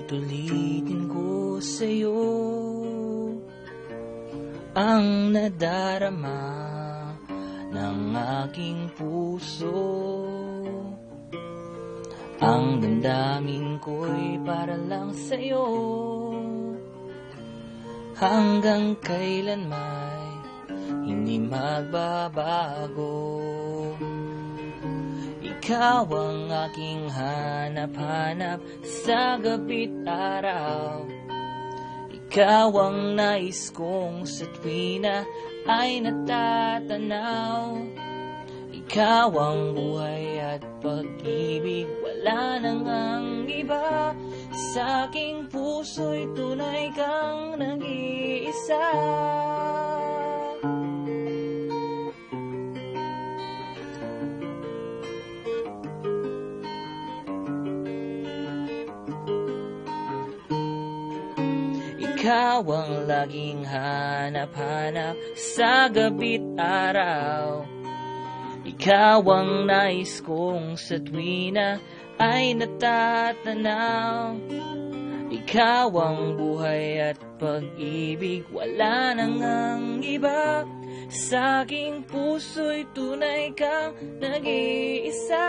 Ulit-ulitin ko sa'yo ang nadarama ng aking puso. Ang damdamin ko'y para lang sa'yo, hanggang kailan may hindi magbabago. Ikaw ang aking hanap-hanap sa gabi't araw. Ikaw ang nais kong sa tuwina ay natatanaw. Ikaw ang buhay at pag-ibig, wala nang ang iba. Sa aking puso'y tunay kang nag-iisa. Ikaw ang laging hanap-hanap sa gabi't araw. Ikaw ang nais kong sa tuwina ay natatanaw. Ikaw ang buhay at pag-ibig, wala nang ang iba. Sa aking puso'y tunay kang nag-iisa.